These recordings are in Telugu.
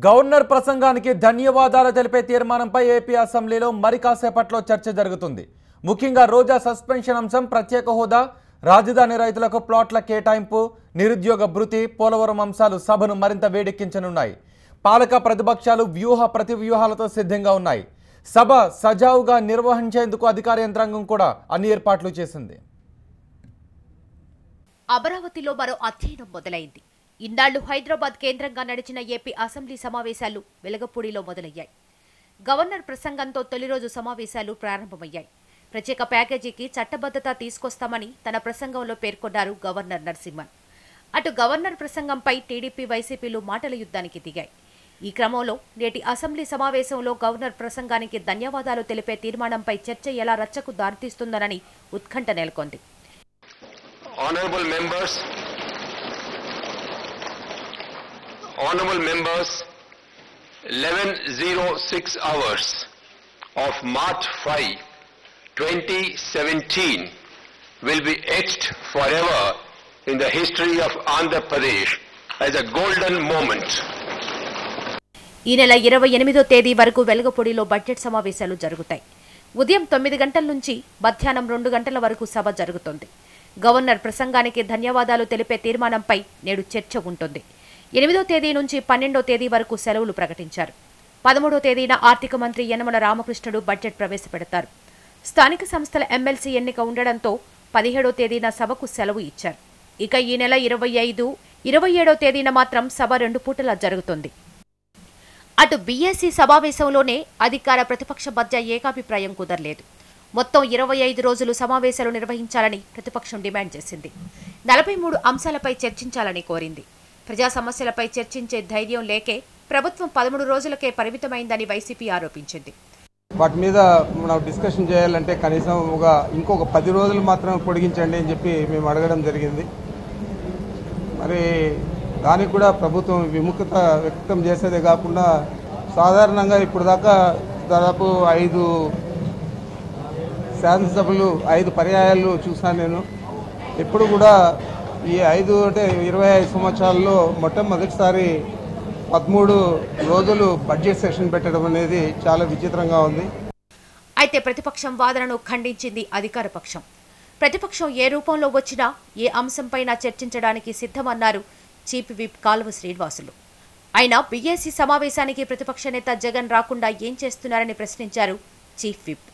గవర్నర్ ప్రసంగానికి ధన్యవాదాలు తెలిపే తీర్మానంపై ఏపీ అసెంబ్లీలో మరి కాసేపట్లో చర్చ జరుగుతుంది. ముఖ్యంగా రోజా సస్పెన్షన్ అంశం, ప్రత్యేక హోదా, రాజధాని రైతులకు ప్లాట్ల కేటాయింపు, నిరుద్యోగ భృతి, పోలవరం అంశాలు సభను మరింత వేడెక్కించనున్నాయి. పాలక ప్రతిపక్షాలు వ్యూహ ప్రతివ్యూహాలతో సిద్ధంగా ఉన్నాయి. సభ సజావుగా నిర్వహించేందుకు అధికార యంత్రాంగం కూడా అన్ని ఏర్పాట్లు చేసింది. అమరావతిలో మరో అధ్యయనం మొదలైంది. ఇన్నాళ్లు హైదరాబాద్ కేంద్రంగా నడిచిన ఏపీ అసెంబ్లీ సమావేశాలు వెలగపూడిలో మొదలయ్యాయి. గవర్నర్ ప్రసంగంతో తొలి రోజు సమావేశాలు ప్రారంభమయ్యాయి. ప్రత్యేక ప్యాకేజీకి చట్టబద్ధత తీసుకొస్తామని తన ప్రసంగంలో పేర్కొన్నారు గవర్నర్ నరసింహన్. అటు గవర్నర్ ప్రసంగంపై టీడీపీ, వైసీపీలు మాటల యుద్ధానికి దిగాయి. ఈ క్రమంలో నేటి అసెంబ్లీ సమావేశంలో గవర్నర్ ప్రసంగానికి ధన్యవాదాలు తెలిపే తీర్మానంపై చర్చ ఎలా రచ్చకు దారితీస్తుందనని ఉత్కంఠ నెలకొంది. Honorable members, 11:06 hours of March 5, 2017 will be etched forever in the history of Andhra Pradesh as a golden moment. ఈ నెల 28వ తేదీ వరకు వెలగపూడిలో బడ్జెట్ సమావేశాలు జరుగుతాయి. ఉదయం 9 గంటల నుంచి మధ్యాహ్నం 2 గంటల వరకు సభ జరుగుతుంది. గవర్నర్ ప్రసంగానికి ధన్యవాదాలు తెలిపే తీర్మానంపై నేడు చర్చ ఉంటుంది. 8వ తేదీ నుంచి 12వ తేదీ వరకు సెలవులు ప్రకటించారు. 13వ తేదీన ఆర్థిక మంత్రి యనమల రామకృష్ణుడు బడ్జెట్ ప్రవేశపెడతారు. స్థానిక సంస్థల ఎమ్మెల్సీ ఎన్నిక ఉండడంతో 17వ తేదీన సభకు సెలవు ఇచ్చారు. ఇక ఈ నెల 25, 27వ తేదీన మాత్రం సభ 2 పూటలా జరుగుతుంది. అటు బీఎస్సీ సమావేశంలోనే అధికార ప్రతిపక్ష మధ్య ఏకాభిప్రాయం కుదరలేదు. మొత్తం 25 రోజులు సమావేశాలు నిర్వహించాలని ప్రతిపక్షం డిమాండ్ చేసింది. 43 అంశాలపై చర్చించాలని కోరింది. ప్రజా సమస్యలపై చర్చించే ధైర్యం లేకే ప్రభుత్వం 13 రోజులకే పరిమితమైందని వైసీపీ ఆరోపించింది. వాటి మీద మనం డిస్కషన్ చేయాలంటే కనీసం ఇంకొక 10 రోజులు మాత్రం పొడిగించండి అని చెప్పి మేము అడగడం జరిగింది. మరి దానికి కూడా ప్రభుత్వం విముఖత వ్యక్తం చేసేదే కాకుండా సాధారణంగా ఇప్పుడు దాకా దాదాపు 5 శాసనసభలు 5 పర్యాయాలు చూసాను నేను. ఎప్పుడు కూడా ఈ 25 సంవత్సరాల్లో మొట్టమొదటిసారి 13 రోజులు బడ్జెట్ సెషన్ పెట్టడం అనేది చాలా విచిత్రంగా ఉంది. అయితే ప్రతిపక్షం వాదనను ఖండించింది అధికార పక్షం. ప్రతిపక్షం ఏ రూపంలో వచ్చినా ఏ అంశంపైనా చర్చించడానికి సిద్ధమన్నారు చీఫ్ విప్ కాలువ శ్రీనివాసులు. అయినా బీఎస్సీ సమావేశానికి ప్రతిపక్ష నేత జగన్ రాకుండా ఏం చేస్తున్నారని ప్రశ్నించారు చీఫ్ విప్.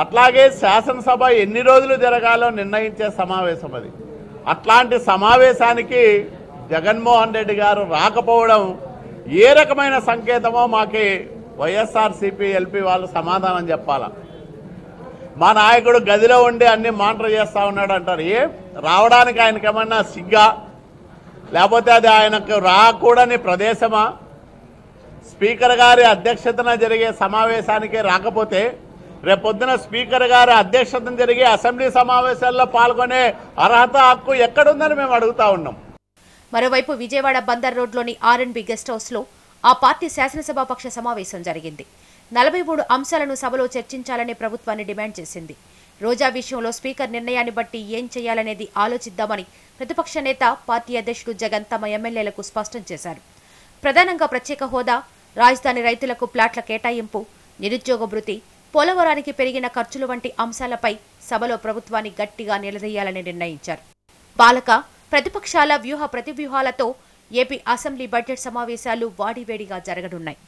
అట్లాగే శాసనసభ ఎన్ని రోజులు జరగాలో నిర్ణయించే సమావేశం అది. అట్లాంటి సమావేశానికి జగన్మోహన్ రెడ్డి గారు రాకపోవడం ఏ రకమైన సంకేతమో మాకి వైఎస్ఆర్సీపీ ఎల్పీ వాళ్ళు సమాధానం చెప్పాలా. మా నాయకుడు గదిలో ఉండి అన్ని మానిటర్ చేస్తూ ఉన్నాడు అంటారు. రావడానికి ఆయనకి ఏమన్నా సిగ్గా, లేకపోతే అది ఆయనకు రాకూడని ప్రదేశమా? స్పీకర్ గారి అధ్యక్షతన జరిగే సమావేశానికి రాకపోతే రేపొద్దున స్పీకర్ గారి అధ్యక్షతన జరిగే అసెంబ్లీ సమావేశాల్లో పాల్గొనే అర్హత, హక్కు ఎక్కడుందని మేము అడుగుతా ఉన్నాం. మరోవైపు విజయవాడ బందర్ రోడ్లోని ఆర్ఎన్బి గెస్ట్ హౌస్లో ఆ పార్టీ శాసనసభాపక్ష సమావేశం జరిగింది. 43 అంశాలను సభలో చర్చించాలని ప్రభుత్వాన్ని డిమాండ్ చేసింది. రోజా విషయంలో స్పీకర్ నిర్ణయాన్ని బట్టి ఏం చేయాలనేది ఆలోచిద్దామని ప్రతిపక్ష నేత, పార్టీ అధ్యక్షుడు జగన్ తమ ఎమ్మెల్యేలకు స్పష్టం చేశారు. ప్రధానంగా ప్రత్యేక హోదా, రాజధాని రైతులకు ప్లాట్ల కేటాయింపు, నిరుద్యోగ భృతి, పోలవరానికి పెరిగిన ఖర్చులు వంటి అంశాలపై సభలో ప్రభుత్వాన్ని గట్టిగా నిలదీయాలని నిర్ణయించారు. పాలక ప్రతిపక్షాల వ్యూహ ప్రతివ్యూహాలతో ఏపీ అసెంబ్లీ బడ్జెట్ సమావేశాలు వాడివేడిగా జరగనున్నాయి.